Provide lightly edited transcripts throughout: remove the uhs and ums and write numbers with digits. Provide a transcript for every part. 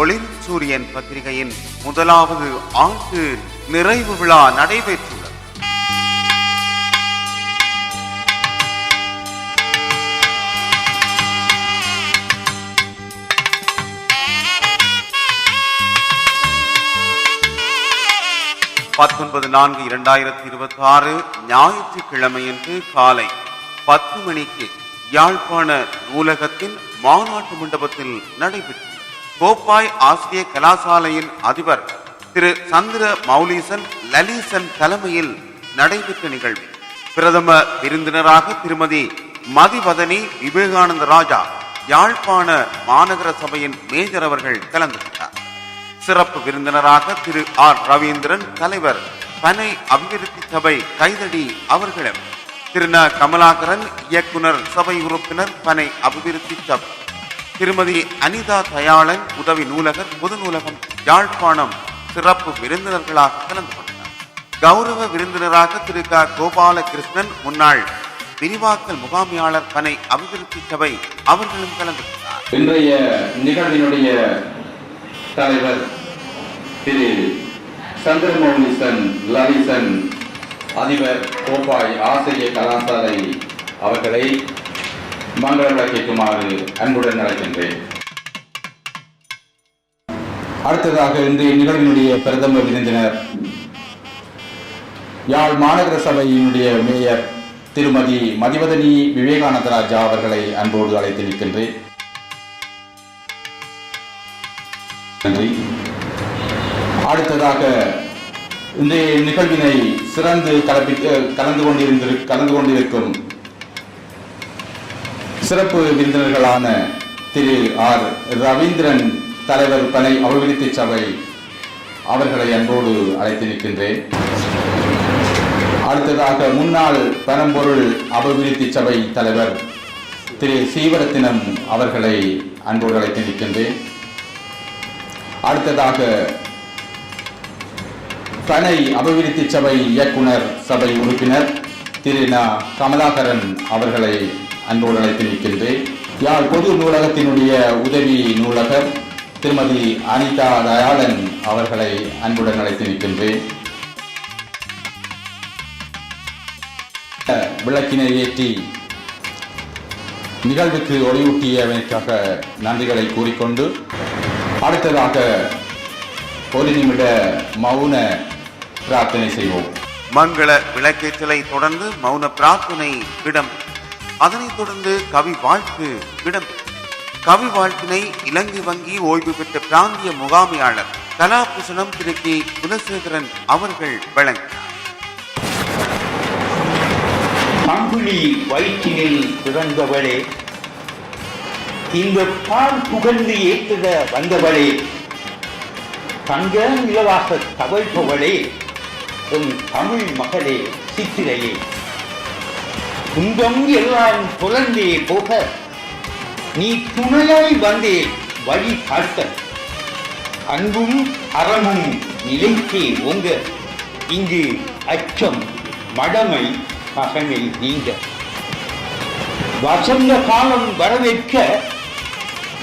ஒளிர் சூரியன் பத்திரிகையின் முதலாவது ஆண்டு நிறைவு விழா நடைபெற்றுள்ளது. ஞாயிற்றுக்கிழமையன்று காலை 10 மணிக்கு யாழ்ப்பாண நூலகத்தின் மாநாட்டு மண்டபத்தில் நடைபெற்றது. கோப்பாய் ஆசிரிய கலாசாலையின் அதிபர் திரு சந்திர மௌலீசன் லலீசன் தலைமையில் நடைபெற்ற நிகழ்வில் பிரதம விருந்தினராக திருமதி மதிவதனி விவேகானந்த ராஜா யாழ்ப்பாண மாநகர சபையின் மேஜர் அவர்கள் கலந்து கொண்டார். சிறப்பு விருந்தினராக திரு ஆர் ரவீந்திரன் தலைவர் பனை அபிவிருத்தி சபை கைதடி அவர்களும், திரு ந கமலாகரன் இயக்குனர் சபை உறுப்பினர் பனை அபிவிருத்தி சபை, திருமதி அனிதா தயாளன் உதவி நூலகர் பொது நூலகம் யாழ்ப்பாணம் சிறப்பு விருந்தினர்களாக கலந்து கொண்டனர். கௌரவ விருந்தினராக திரு க கோபாலகிருஷ்ணன் முன்னாள் விரிவாக்கல் முகாமியாளர் பனை அபிவிருத்தி சபை அவர்களும் கலந்து கொண்டார். இன்றைய நிகழ்வினுடைய தலைவர் திரு சந்திரமௌலீசன் லலிசன் அதிபர் கோப்பாய் ஆசிரிய கலாசாலை அவர்களை மங்கள விளக்கேற்றுமாறு அன்புடன் அழைக்கின்றேன். அடுத்ததாக இன்றைய நிகழ்வினுடைய பிரதம விருந்தினர் யாழ் மாநகர சபையினுடைய மேயர் திருமதி மதிவதனி விவேகானந்த ராஜா அவர்களை அன்போடு அழைத்து நிற்கின்றேன். நன்றி. அடுத்ததாக இன்றைய நிகழ்வினை சிறந்து கலந்து கொண்டிருக்கும் சிறப்பு விருந்தினர்களான திரு ஆர் ரவீந்திரன் தலைவர் பனை அபிவிருத்தி சபை அவர்களை அன்போடு அழைத்து நிற்கின்றேன். அடுத்ததாக முன்னாள் பனம்பொருள் அபிவிருத்தி சபை தலைவர் திரு சீவரத்தினம் அவர்களை அன்போடு அழைத்து நிற்கின்றேன். அடுத்ததாக பனை அபிவிருத்தி சபை இயக்குனர் சபை உறுப்பினர் திரு ந கமலாகரன் அவர்களை அன்போடு அழைத்து நிற்கின்றேன். யாழ் பொது நூலகத்தினுடைய உதவி நூலகர் திருமதி அனிதா தயாளன் அவர்களை அன்புடன் அழைத்து நிற்கின்றேன். விளக்கினை ஏற்றி நிகழ்வுக்கு ஒளியூட்டியமைக்காக நன்றிகளை கூறிக்கொண்டு அடுத்ததாக ஒரு நிமிட மௌன பிரார்த்தனை செய்வோம். மங்கள விளக்கேற்றலை தொடர்ந்து மௌன பிரார்த்தனை இடம்பெற்றது. அதனைத் தொடர்ந்து கவி வாழ்த்து இடம்பெற்றது. கவி வாழ்த்தினை இலங்கை வங்கி ஓய்வு பெற்ற பிராந்திய முகாமியாளர் கலாபூஷணம் திரு கே குலசேகரன் அவர்கள் வழங்கினார். பங்குனி வயிற்றினில் பிறந்தவளே, இந்த பால் புகழ்ந்து ஏற்றுக வந்தவளே, தங்க நிலவாக தவழ்பவளே, உன் தமிழ் மகளே சித்திரையே, துன்பம் எல்லாம் புலந்தே போக நீ துணையாய் வந்தே வழி காட்ட, அன்பும் அறமும் நிலைக்கே ஓங்க, இங்கு அச்சம் மடமை பகமை நீங்க, வசந்த காலம் வரவேற்க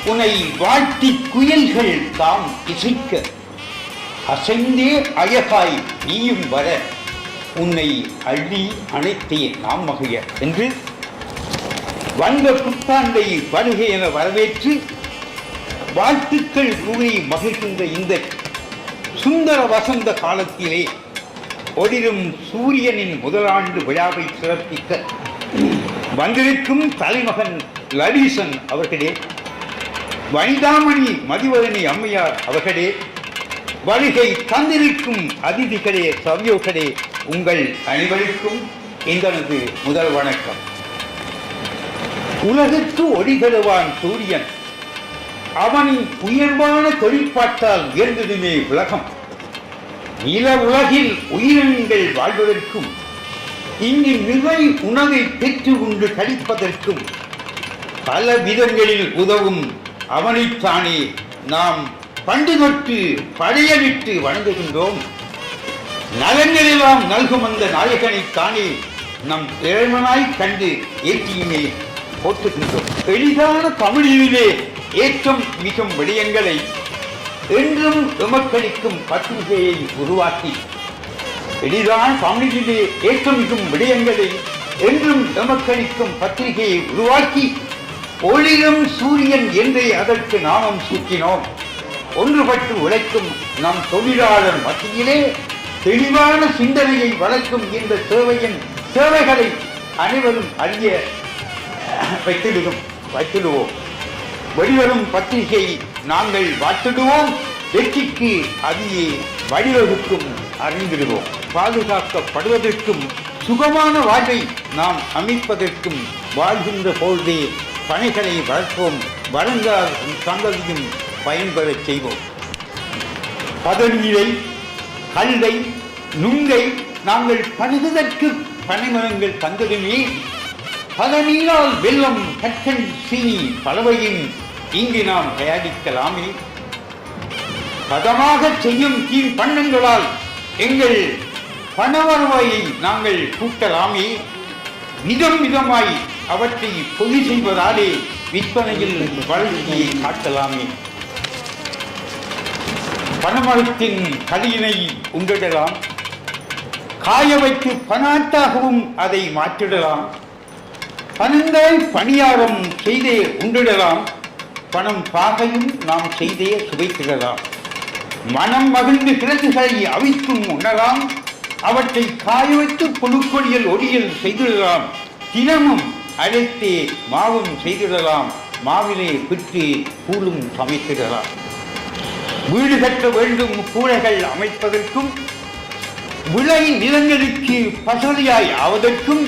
உன்னை வாழ்த்தி குயல்கள் தாம் இசைக்க, அசைந்தே அழகாய் நீயும் வர உன்னை அள்ளி அணைத்தே நாம் மகிழ என்று வந்த புத்தாண்டை வருகை என வரவேற்று வாழ்த்துக்கள் கூறி மகிழ்கின்ற இந்த சுந்தர வசந்த காலத்திலே ஒளிரும் சூரியனின் முதலாண்டு விழாவை சிறப்பிக்க வந்திருக்கும் தலைமகன் லலீசன் அவர்களே, வனிதாமணி மதிவதனி அம்மையார் அவர்களே, வருகை தந்திருக்கும் அதிதிகளே, சமயோகளே, உங்கள் அனைவருக்கும் எங்களது முதல் வணக்கம். உலகுக்கு ஒளிதருவான் சூரியன், அவனின் உயர்வான தொழிற்பாட்டால் உயர்ந்ததுமே உலகம். நில உலகில் உயிரினங்கள் வாழ்வதற்கும் இங்கு நிறை உணவை பெற்று உண்டு கழிப்பதற்கும் பல விதங்களில் உதவும் அவனைத்தானே நாம் பண்டு தொட்டு படையலிட்டு வணங்குகின்றோம். நலங்களெல்லாம் நல்கும் அந்த நாயகனைத்தானே நம் இறைவனாய் கண்டு ஏற்றியுமே போற்றுகின்றோம். எளிதான தமிழிலே ஏற்றம் மிகும் விடயங்களை என்றும் எமக்களிக்கும் பத்திரிகையை உருவாக்கி எளிதான தமிழிலே ஏற்றமிகும் விடயங்களை என்றும் எமக்களிக்கும் பத்திரிகையை உருவாக்கி ஒளிரும் சூரியன் என்றே அதற்கு நாமம் சூட்டினோம். ஒன்றுபட்டு உழைக்கும் நம் தொழிலாளர் மத்தியிலே தெளிவான சிந்தனையை வளர்க்கும் இந்த சேவைகளை அனைவரும் அறிய வைத்திடுவோம். வெளிவரும் பத்திரிகை நாங்கள் வாழ்த்திடுவோம். வெற்றிக்கு அதையே வழிவகுக்கும் அறிந்திடுவோம். பாதுகாக்கப்படுவதற்கும் சுகமான வாழ்வை நாம் அமைப்பதற்கும் வாழ்கின்ற பொழுதே பணிகளை வளர்ப்போம். வளர்ந்தால் சந்ததியும் பயன்பெறச் செய்வோம். பதநீரை, கல்லை, நுங்கை நாங்கள் பருகுதற்கு பனைமரங்கள் தந்ததுமே பதநீரால் வெள்ளம், கற்கள், சீனி பலவையும் இங்கு நாம் தயாரிக்கலாமே. பதமாக செய்யும் கீழ் பண்ணங்களால் எங்கள் பணவரவாயை நாங்கள் கூட்டலாமே. விதமாய் அவற்றை பொதி செய்வதாலே விற்பனையில் வளர்ச்சியை காட்டலாமே. பனைமரத்தின் கலியினை உண்டிடலாம். காய வைத்து பணாட்டாகவும் அதை மாற்றிடலாம். பனங்காய் பணியாரம் செய்தே உண்டிடலாம். பணம் பாகையும் நாம் செய்தே சுவைத்திடலாம். மனம் மகிழ்ந்து கிழங்குகளை அவித்தும் உண்ணலாம். அவற்றை காய வைத்து புழுக்கொடியல் ஒடியல் செய்திடலாம். தினமும் அழைத்தே மாவும் செய்திடலாம். மாவிலே பிட்டு கூழும் சமைத்திடலாம். வீடு கட்ட வேண்டும் கூரைகள் அமைப்பதற்கும் விளை நிலங்களுக்கு பசுமையாய் ஆவதற்கும்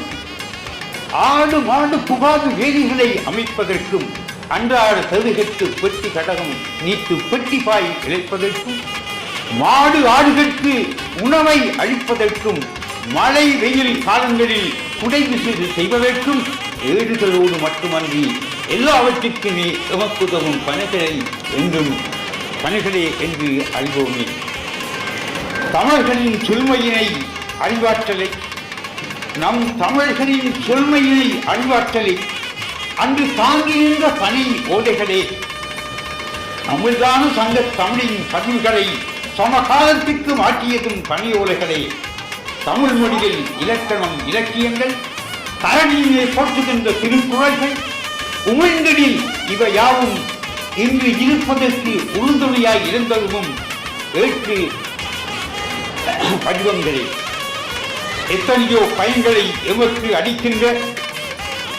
ஆடு மாடு புகாது வேலிகளை அமைப்பதற்கும் அன்றாட செதுகத்து பெட்டி கடகம் நீட்டு பெட்டி பாய் இழைப்பதற்கும் மாடு ஆடுகளுக்கு உணவை அளிப்பதற்கும் மழை வெயில் காலங்களில் குடைவிசு செய்வதற்கும் ஏடுகளோடு மட்டுமன்றி எல்லாவற்றிற்குமே எமக்குதவும் பணிகளே என்று அறிவோமே. தமிழர்களின் சொல்மையினை அறிவாற்றலை நம் தமிழர்களின் சொல்மையினை அறிவாற்றலை அன்று தாங்கி நின்ற பணி ஓடைகளே தமிழ்தான சங்க தமிழின் பதிவுகளை சமகாலத்திற்கு மாற்றியதும் பணி ஓலைகளே. தமிழ் மொழியில் இலக்கணம் இலக்கியங்கள் தரணியிலே போற்றுகின்ற திருக்குறள்கள் உமிழ்ந்தடில் இவை யாவும் இங்கு இருப்பதற்கு உறுதுணையாய் இருந்ததும் ஏற்று படிவங்களே. எத்தனையோ பயன்களை எமக்கு அளிக்கின்ற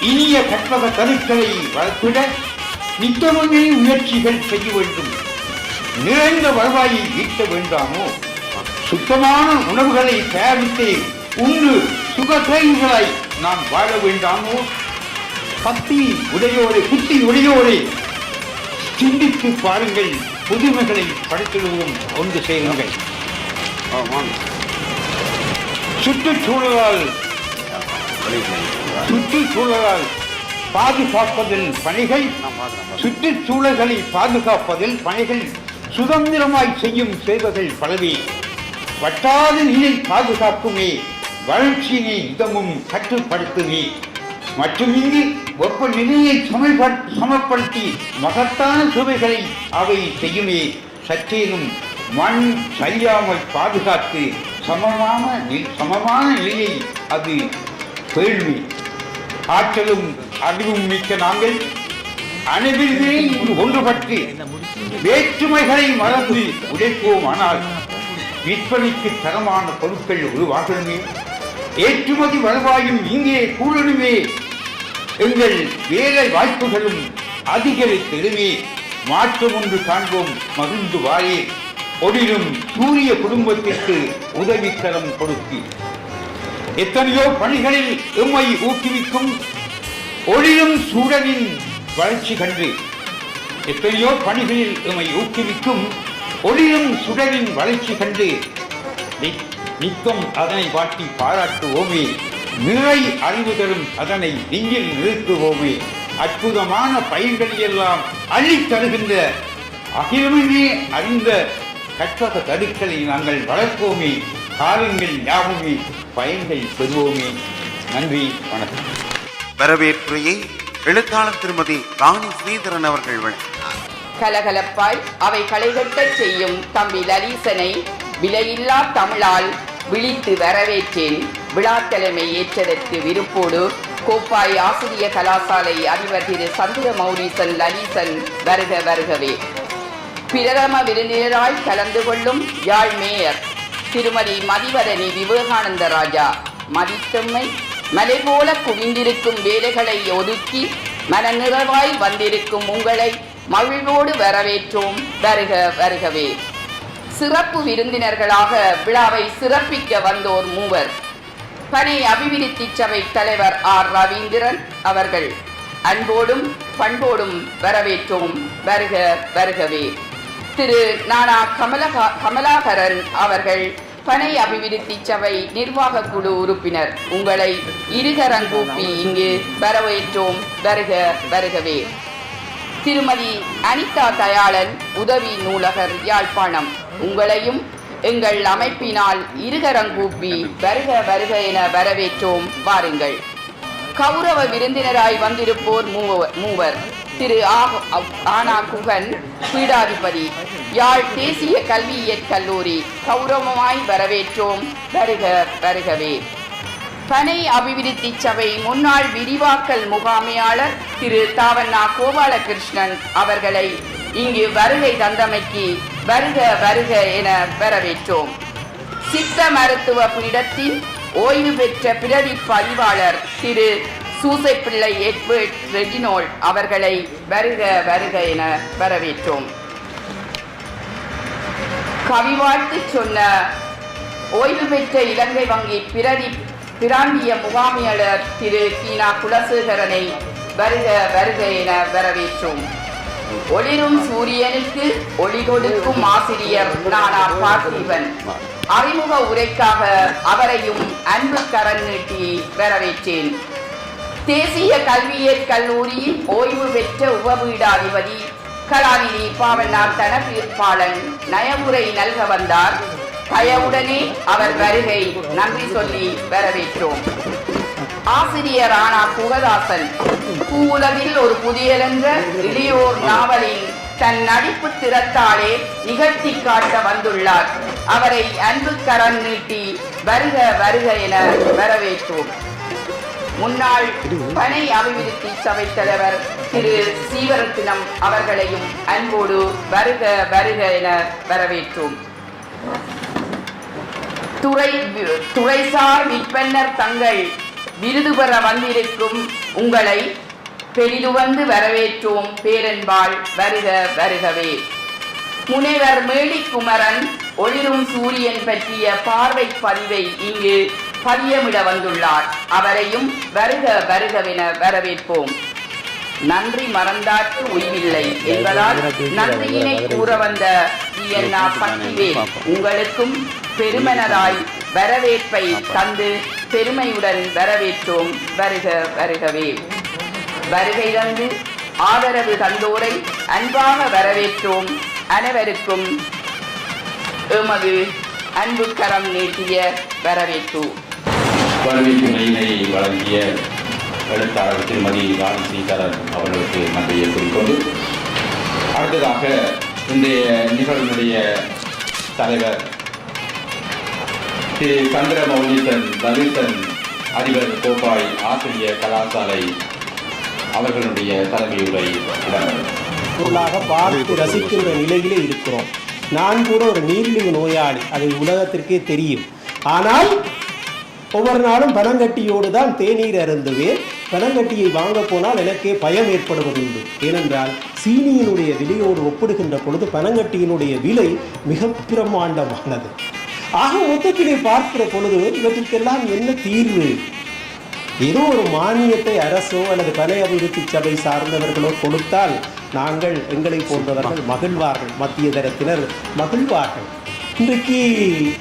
இனிய கற்பக கருக்களை வளர்த்திட நித்தமுமே முயற்சிகள் செய்ய வேண்டும். நிறைந்த வருவாயை ஈட்ட வேண்டாமோ? சுத்தமான உணவுகளை தயாரித்து உண்டு சுகத்தைகளாய் நாம் வாழ வேண்டாமோ? புத்தி உடையோரே சிந்தித்து பாருங்கள். புதுமைகளை படைத்திடுவோம். ஒன்று சேருங்கள். சுற்றுச்சூழலால் பாதுகாப்பதில் பணிகள் சுற்றுச்சூழல்களை பாதுகாப்பதில் பணிகள் சுதந்திரமாய் செய்யும் சேவைகள் பலவே. வட்டாத நீரை பாதுகாக்குமே, வளர்ச்சியினை இதமும் கட்டுப்படுத்துமே. மற்றும் இங்கு வெப்பநிலையை சமப்படுத்தி மகத்தான சுவைகளை அவை செய்யுமே. சற்றேனும் மண் சரியாமல் பாதுகாத்து சமமான நிலையை அது பேழ்வி. ஆற்றலும் அறிவும் மிக்க நாங்கள் அனைவருமே இங்கு ஒன்றுபட்டு வேற்றுமைகளை மறந்து உழைப்போம். ஆனால் விற்பனைக்கு தரமான பொருட்கள் உருவாகணுமே. ஏற்றுமதி வருவாயும் இங்கே கூடணுமே. எங்கள் வேலை வாய்ப்புகளும் அதிகரித்திடுமே. மாற்றம் ஒன்று காண்போம், மகிழ்ந்து வாரே. ஒளிரும் சூரிய குடும்பத்திற்கு உதவிக்கரம் கொடுத்து எத்தனையோ பணிகளில் எம்மை ஊக்குவிக்கும் ஒளிரும் சூழலின் வளர்ச்சி கண்டு எத்தனையோ பணிகளில் எம்மை ஊக்குவிக்கும் ஒளிரும் சுடரின் வளர்ச்சி கண்டு நித்தம் அதனை வாட்டி பாராட்டுவோமே. நிறை அறிவு தரும் அதனை நெஞ்சில் நிறுத்துவோமே. அற்புதமான பயிர்களையெல்லாம் அள்ளித் தருகின்ற அகிலமே அறிந்த கற்பக தடுக்களை நாங்கள் வளர்ப்போமே. காலங்கள் யாவுமே பயன்கள் பெறுவோமே. நன்றி, வணக்கம். வரவேற்புரையை எழுத்தாளர் திருமதி ராணி ஸ்ரீதரன் அவர்கள் வழங்கினார். கலகலப்பாய் அவை களைகட்டச் செய்யும் தம்பி லலீசனை விலையில்லா தமிழால் விழித்து வரவேற்றேன். விழாத்தலைமை ஏற்றதற்கு விருப்போடு கோப்பாய் ஆசிரிய கலாசாலை அதிபர் திரு சந்திர மௌரீசன் லலீசன் வருக வருகவே. பிரதம விருந்தினராய் கலந்து கொள்ளும் யாழ் மேயர் திருமதி மதிவதனி விவேகானந்த ராஜா மதித்தம்மை மலை போல குவிந்திருக்கும் வேலைகளை ஒதுக்கி மனநிறைவாய் வந்திருக்கும் உங்களை மகிழ்வோடு வரவேற்றோம். வருக வருகவே. சிறப்பு விருந்தினர்களாக விழாவை சிறப்பிக்க வந்தோர் மூவர். பனை அபிவிருத்தி சபை தலைவர் ஆர் ரவீந்திரன் அவர்கள் அன்போடும் பண்போடும் வரவேற்றோம். வருக வருகவே. திரு நானா கமலாகரன் அவர்கள் பனை அபிவிருத்தி சபை நிர்வாக குழு உறுப்பினர். உங்களை இருகரங்கூப்பி இங்கு வரவேற்றோம். வருக வருகவே. திருமதி அனிதா தயாளன் உதவி நூலகர் யாழ்ப்பாணம், உங்களையும் எங்கள் அமைப்பினால் இருகரங்கூப்பி வருக வருக என வரவேற்றோம். வாருங்கள். கௌரவ விருந்தினராய் வந்திருப்போர் மூவர். திரு ஆனா குகன் பீடாதிபதி, யாழ் தேசிய கல்வியியற் கல்லூரி, கௌரவமாய் வரவேற்றோம். வருக வருகவே. பனை அபிவிருத்தி சபை முன்னாள் விரிவாக்கல் முகாமையாளர் திரு தாவண்ணா கோபாலகிருஷ்ணன் அவர்களை இங்கு வருகை தந்தமைக்கு வருக வருக என வரவேற்றோம். சித்த மருத்துவ பீடத்தின் ஓய்வு பெற்ற பிரதி பதிவாளர் திரு சூசைப்பிள்ளை எட்வர்ட் ரெஜினோல் அவர்களை வருக வருக என வரவேற்றோம். கவிவாழ்த்து சொன்ன ஓய்வு பெற்ற இலங்கை வங்கி பிராந்திய முகாமியாளர் திரு கீனா குலசேகரனை வருக வருக என வரவேற்றோம். ஒளிரும் சூரியனுக்கு ஒளி கொடுக்கும் ஆசிரியர் நானா பார்த்திபன் அறிமுக உரைக்காக அவரையும் அன்பு கரம் நீட்டி வரவேற்றேன். தேசிய கல்வியியற் கல்லூரியின் ஓய்வு பெற்ற உபபீடாதிபதி கலாநிதி பாவனார் தனபாலன் நயமுறை நல்க வந்தார். தயவுடனே அவர் வருகை நன்றி சொல்லி வரவேற்றோம். ஆசிரியர் ஆனா குகதாசன் பூவுலகில் ஒரு புதியலென்ற இளையோர் நாவலின் தன் நடிப்பு திறத்தாலே நிகழ்த்தி காட்ட வந்துள்ளார். அவரை அன்பு கரம் நீட்டி வருக வருக என வரவேற்றோம். முன்னாள் பனை அபிவிருத்தி சபை தலைவர் திரு சீவரத்தினம் அவர்களையும் அன்போடு வருக வருக என வரவேற்றோம். துறைசார் விற்பனர் தங்கள் விருது பெற வந்திருக்கும் உங்களை பெரிது வந்து வரவேற்றோம். பேரன்பாள் வருக வருகவே. முனைவர் மேடிக்குமரன் ஒளிரும் சூரியன் பற்றிய பார்வை பதிவை இங்கு பதியமிட வந்துள்ளார். அவரையும் வருக வருகவென வரவேற்போம். நன்றி மறந்தாற்கு உய்வில்லை என்பதால் நன்றியினை கூற வந்த சக்திவேல் உங்களுக்கும் பெருமனராய் வரவேற்பை தந்து பெருமையுடன் வரவேற்றோம். வருக வருகவே. வருகை தந்து ஆதரவு தந்தோரை அன்பாக வரவேற்றோம். அனைவருக்கும் எமது அன்பு கரம் நீட்டிய வரவேற்பு. வரவேற்புமையினை வழங்கிய எழுத்தாளர் திருமதி ராணி சீதாரன் அவர்களுக்கு நன்றியை கூறிக்கொண்டு அடுத்ததாக இன்றைய நிகழ்வினுடைய தலைவர் திரு சந்திர மௌலீசன் லலிசன் அதிபர் கோப்பாய் ஆசிரிய கலாசாலை அவர்களுடைய தலைமையுரை பொருளாக பார்த்து ரசிக்கின்ற நிலையிலே இருக்கிறோம். நான் கூட ஒரு நீரிழிவு நோயாளி, அது உலகத்திற்கே தெரியும். ஆனால் ஒவ்வொரு நாளும் பனங்கட்டியோடு தான் தேநீர் அருந்துவேன். பனங்கட்டியை வாங்க போனால் எனக்கே பயம் ஏற்படுவதுண்டு. ஏனென்றால் சீனியினுடைய விலையோடு ஒப்பிடுகின்ற பொழுது பனங்கட்டியினுடைய விலை மிக பிரமாண்டமானது. ஆக மொத்தத்திலே பார்க்கிற பொழுது இவற்றுக்கெல்லாம் என்ன தீர்வு? ஏதோ ஒரு மானியத்தை அரசோ அல்லது பனை அபிவிருத்தி சபை சார்ந்தவர்களோ கொடுத்தால் நாங்கள் எங்களை போன்றவர்கள் மகிழ்வார்கள், மத்திய தரத்தினர் மகிழ்வார்கள். இன்றைக்கு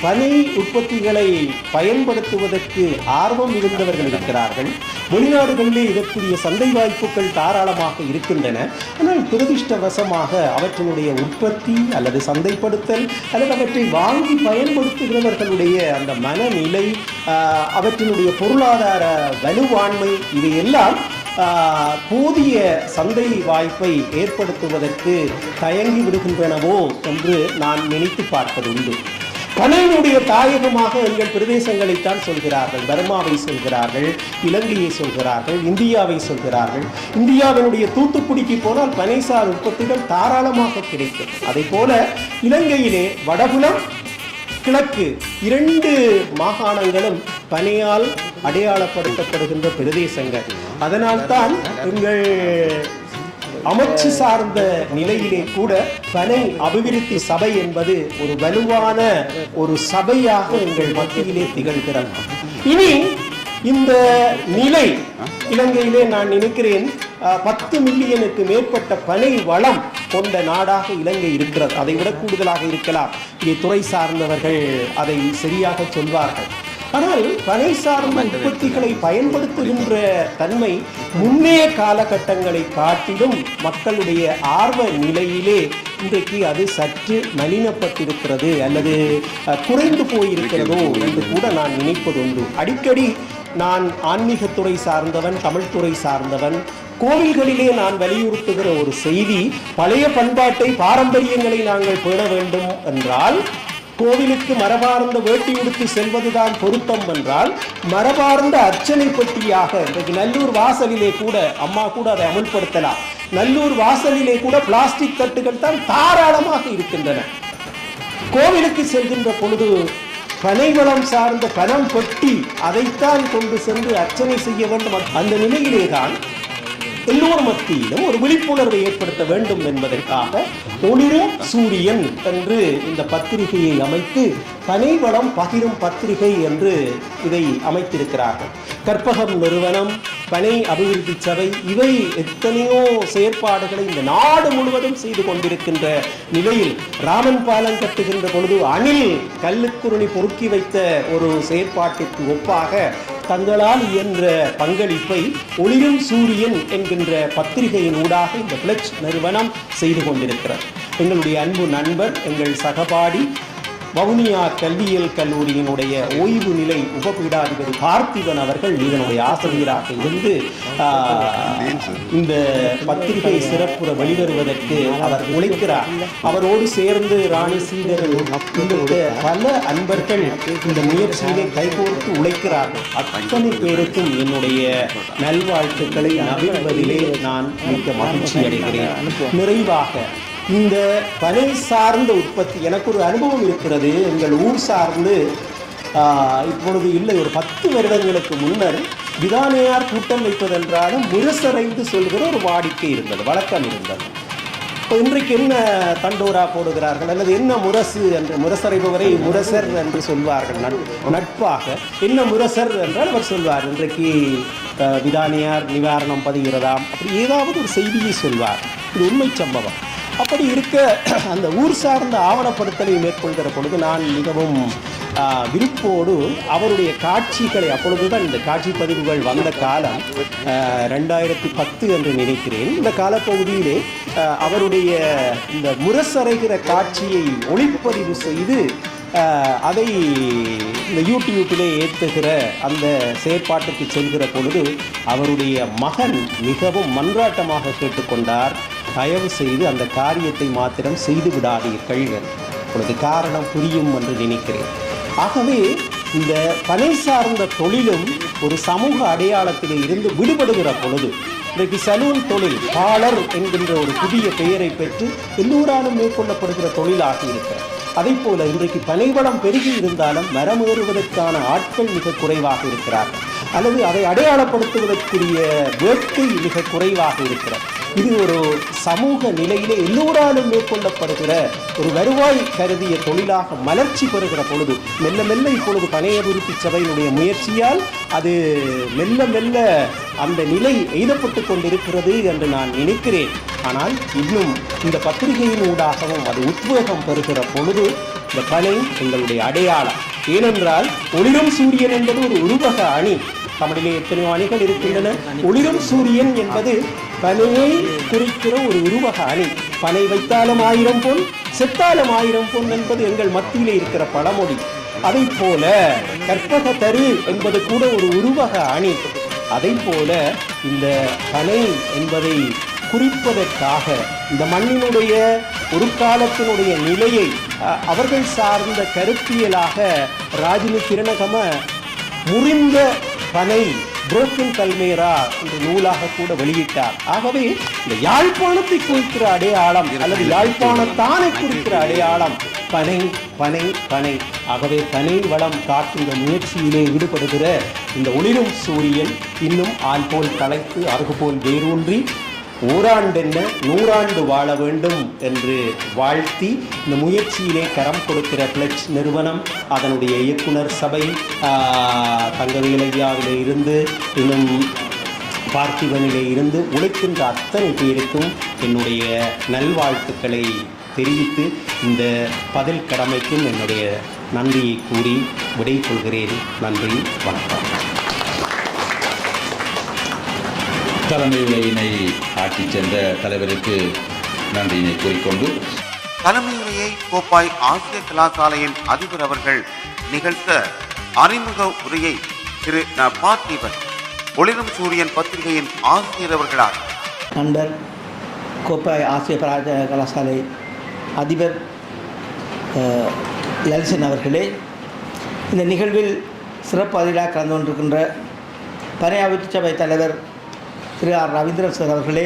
பனை உற்பத்திகளை பயன்படுத்துவதற்கு ஆர்வம் இருந்தவர்கள் இருக்கிறார்கள். வெளிநாடுகளிலே இதற்குரிய சந்தை வாய்ப்புகள் தாராளமாக இருக்கின்றன. ஆனால் துரதிர்ஷ்டவசமாக அவற்றினுடைய உற்பத்தி அல்லது சந்தைப்படுத்தல் அல்லது அவற்றை வாங்கி பயன்படுத்துகிறவர்களுடைய அந்த மனநிலை, அவற்றினுடைய பொருளாதார வலுவாண்மை, இவையெல்லாம் போதிய சந்தை வாய்ப்பை ஏற்படுத்துவதற்கு தயங்கி விடுகின்றனவோ என்று நான் நினைத்து பார்ப்பது உண்டு. பனையினுடைய தாயகமாக எங்கள் பிரதேசங்களைத்தான் சொல்கிறார்கள். பர்மாவை சொல்கிறார்கள், இலங்கையை சொல்கிறார்கள், இந்தியாவை சொல்கிறார்கள். இந்தியாவினுடைய தூத்துக்குடிக்கு போனால் பனைசார் உற்பத்திகள் தாராளமாக கிடைக்கும். அதை போல இலங்கையிலே வடபுலம், கிழக்கு 2 மாகாணங்களும் பனையால் அடையாளப்படுத்தப்படுகின்ற பிரதேசங்கள். அதனால்தான் எங்கள் அமைச்சு சார்ந்த நிலையிலே கூட பனை அபிவிருத்தி சபை என்பது ஒரு வலுவான ஒரு சபையாக எங்கள் மத்தியிலே திகழ்கிறது. இனி இந்த நிலை இலங்கையிலே நான் நினைக்கிறேன் 10 மில்லியனுக்கு மேற்பட்ட பனை வளம் கொண்ட நாடாக இலங்கை இருக்கிறது. அதை விட கூடுதலாக இருக்கலாம். இங்கே துறை சார்ந்தவர்கள் அதை சரியாக சொல்வார்கள். ஆனால் பனை சார்ந்த உற்பத்திகளை பயன்படுத்துகின்ற தன்மை முன்னைய காலகட்டங்களை காட்டிலும் மக்களுடைய ஆர்வ நிலையிலே இன்றைக்கு அது சற்று மலினப்பட்டிருக்கிறது அல்லது குறைந்து போயிருக்கிறதோ என்று கூட நான் நினைப்பதுண்டு. அடிக்கடி நான் ஆன்மீகத்துறை சார்ந்தவன், தமிழ்துறை சார்ந்தவன். கோவில்களிலே நான் வலியுறுத்துகிற ஒரு செய்தி, பழைய பண்பாட்டை, பாரம்பரியங்களை நாங்கள் பேண வேண்டும் என்றால் கோவிலுக்கு மரபார்ந்த வேட்டி உடுத்தி செல்வதுதான் பொருத்தம் என்றால், மரபார்ந்த அர்ச்சனை பெட்டியாக இன்றைக்கு நல்லூர் வாசலிலே கூட அம்மா கூட அதை அமுல்படுத்தலாம். நல்லூர் வாசலிலே கூட பிளாஸ்டிக் தட்டுகள் தான் தாராளமாக இருக்கின்றன. கோவிலுக்கு செல்கின்ற பொழுது பனைவளம் சார்ந்த பனம் பெட்டி அதைத்தான் கொண்டு சென்று அர்ச்சனை செய்ய வேண்டும். அந்த நிலையிலேதான் எல்லோர் மத்தியிலும் ஒரு விழிப்புணர்வை ஏற்படுத்த வேண்டும் என்பதற்காக ஒளிரும் சூரியன் என்று இந்த பத்திரிகையை அமைத்து பனைவளம் பகிரும் பத்திரிகை என்று இதை அமைத்திருக்கிறார்கள். கற்பகம் நிறுவனம், பனை அபிவிருத்தி சபை, இவை எத்தனையோ செயற்பாடுகளை இந்த நாடு முழுவதும் செய்து கொண்டிருக்கின்ற நிலையில் ராமன் பாலம் கட்டுகின்ற பொழுது அணில் கல்லுக்குருணி பொறுக்கி வைத்த ஒரு செயற்பாட்டிற்கு ஒப்பாக தங்களால் இயன்ற பங்களிப்பை ஒளிரும் சூரியன் என்கின்ற பத்திரிகையின் ஊடாக இந்த பிளட்ஜ் நிறுவனம் செய்து கொண்டிருக்கிறார். எங்களுடைய அன்பு நண்பர், எங்கள் சகபாடி, வவுனியா கல்வியியல் கல்லூரியினுடைய ஓய்வு நிலை உபபீடாதிபதி பார்த்திபன் அவர்கள் இதனுடைய ஆசிரியராக இருந்து இந்த பத்திரிகை சிறப்புற வெளிவருவதற்கு அவர் உழைக்கிறார். அவரோடு சேர்ந்து ராணி சீதரன் உள்ளிட்ட பல அன்பர்கள் இந்த முயற்சியிலே கைகோர்த்து உழைக்கிறார்கள். அத்தனை பேருக்கும் என்னுடைய நல்வாழ்த்துக்களை நவிழ்வதிலே நான் மிக்க மகிழ்ச்சி அடைகிறேன். நிறைவாக இந்த பனை சார்ந்த உற்பத்தி எனக்கு ஒரு அனுபவம் இருக்கிறது. எங்கள் ஊர் சார்ந்து இப்பொழுது இல்லை, ஒரு 10 வருடங்களுக்கு முன்னர் விதானையார் கூட்டம் வைப்பதென்றாலும் முரசறைந்து சொல்கிற ஒரு வாடிக்கை இருந்தது, வழக்கம் இருந்தது. இப்போ இன்றைக்கு என்ன தண்டோரா போடுகிறார்கள் அல்லது என்ன முரசு என்று முரசறைபவரை முரசர் என்று சொல்வார்கள் நட்பாக. என்ன முரசர் என்றால் அவர் சொல்வார், இன்றைக்கு விதானையார் நிவாரணம் பதிகிறதாம், அப்படி ஏதாவது ஒரு செய்தியை சொல்வார். இது உண்மை சம்பவம். அப்படி இருக்க அந்த ஊர் சார்ந்த ஆவணப்படுத்தலை மேற்கொள்கிற பொழுது நான் மிகவும் விருப்போடு அவருடைய காட்சிகளை, அப்பொழுதுதான் இந்த காட்சி பதிவுகள் வந்த காலம் 2010 என்று நினைக்கிறேன். இந்த காலப்பகுதியிலே அவருடைய இந்த முரசறைகிற காட்சியை ஒளிப்பதிவு செய்து அதை இந்த யூடியூப்பிலே ஏற்றுகிற அந்த செயற்பாட்டுக்கு செல்கிற பொழுது அவருடைய மகன் மிகவும் மன்றாட்டமாக கேட்டுக்கொண்டார், தயவு செய்து அந்த காரியத்தை மாத்திரம் செய்து விடாதீர்கள். உங்களுக்கு காரணம் புரியும் என்று நினைக்கிறேன். ஆகவே இந்த பனை சார்ந்த தொழிலும் ஒரு சமூக அடையாளத்திலே இருந்து விடுபடுகிற பொழுது இன்றைக்கு சலூன் தொழில், பார்லர் என்கின்ற ஒரு புதிய பெயரை பெற்று எல்லோராலும் மேற்கொள்ளப்படுகிற தொழிலாக இருக்கிறது. அதை போல இன்றைக்கு பனைவளம் பெருகி இருந்தாலும் மரம் ஏறுவதற்கான ஆட்கள் மிக குறைவாக இருக்கிறார்கள், அல்லது அதை அடையாளப்படுத்துவதற்குரிய வேட்கை மிக குறைவாக இருக்கிறது. இது ஒரு சமூக நிலையிலே எல்லோராலும் மேற்கொள்ளப்படுகிற ஒரு வருவாய் கருதிய தொழிலாக மலர்ச்சி பெறுகிற பொழுது மெல்ல மெல்ல இப்பொழுது பனை அபிவிருத்தி சபையினுடைய முயற்சியால் அது மெல்ல மெல்ல அந்த நிலை எய்தப்பட்டு கொண்டிருக்கிறது என்று நான் நினைக்கிறேன். ஆனால் இன்னும் இந்த பத்திரிகையின் ஊடாகவும் அது உத்வேகம் பெறுகிற பொழுது இந்த பனை எங்களுடைய அடையாளம். ஏனென்றால் ஒளிரும் சூரியன் என்பது ஒரு உருவக அணி. தமிழிலே எத்தனையோ அணிகள் இருக்கின்றன. ஒளிரும் சூரியன் என்பது பனையை குறிக்கிற ஒரு உருவக அணி. பனை வைத்தாலும் 1000 பொன், செத்தாலும் 1000 பொன் என்பது எங்கள் மத்தியிலே இருக்கிற பழமொழி. அதை போல கற்பக தரு என்பது கூட ஒரு உருவக அணி. அதை போல இந்த பனை என்பதை குறிப்பதற்காக இந்த மண்ணினுடைய ஒரு காலத்தினுடைய நிலையை அவர்கள் சார்ந்த கருத்தியலாக ராஜினி கிரணகம முறிந்த பனை புரோக்கன் கல்மேரா என்ற நூலாக கூட வெளியிட்டார். ஆகவே இந்த யாழ்ப்பாணத்தை குறிக்கிற அடையாளம் அல்லது யாழ்ப்பாணத்தானை குறிக்கிற அடையாளம் பனை பனை பனை. ஆகவே பனை வளம் காக்கின்ற முயற்சியிலே ஈடுபடுகிற இந்த ஒளிரும் சூரியன் இன்னும் ஆள் போல் தலைத்து அருகு போல் வேரூன்றி ஓராண்டென்ன 100 ஆண்டு வாழ வேண்டும் என்று வாழ்த்தி இந்த முயற்சியிலே கரம் கொடுக்கிற பிளட்ச் நிறுவனம், அதனுடைய இயக்குனர் சபை, தங்கவேலையாவிலே இருந்து இன்னும் பார்த்திபனிலே இருந்து உழைக்கின்ற அத்தனை பேருக்கும் என்னுடைய நல்வாழ்த்துக்களை தெரிவித்து இந்த பதில் கடமைக்கும் என்னுடைய நன்றியை கூறி விடை கொள்கிறேன். நன்றி, வணக்கம். தலைமை உரையினை ஆற்றிச் சென்ற தலைவருக்கு நன்றியினை கூறிக்கொண்டு தலைமை உரையை கோப்பாய் ஆசிய கலாசாலையின் அதிபர் அவர்கள் நிகழ்த்த அறிமுக உரையை திரு பார்த்திபன் ஒளிரும் சூரியன் பத்திரிகையின் ஆசிரியர் அவர்களால் நண்பர் கோப்பாய் ஆசிய கலாசாலை அதிபர் லலிசன் அவர்களே, இந்த நிகழ்வில் சிறப்பு அதிலாக கலந்து கொண்டிருக்கின்ற பனையாவிட்டு சபை தலைவர் திரு ஆர் ரவீந்திரன் சார் அவர்களே,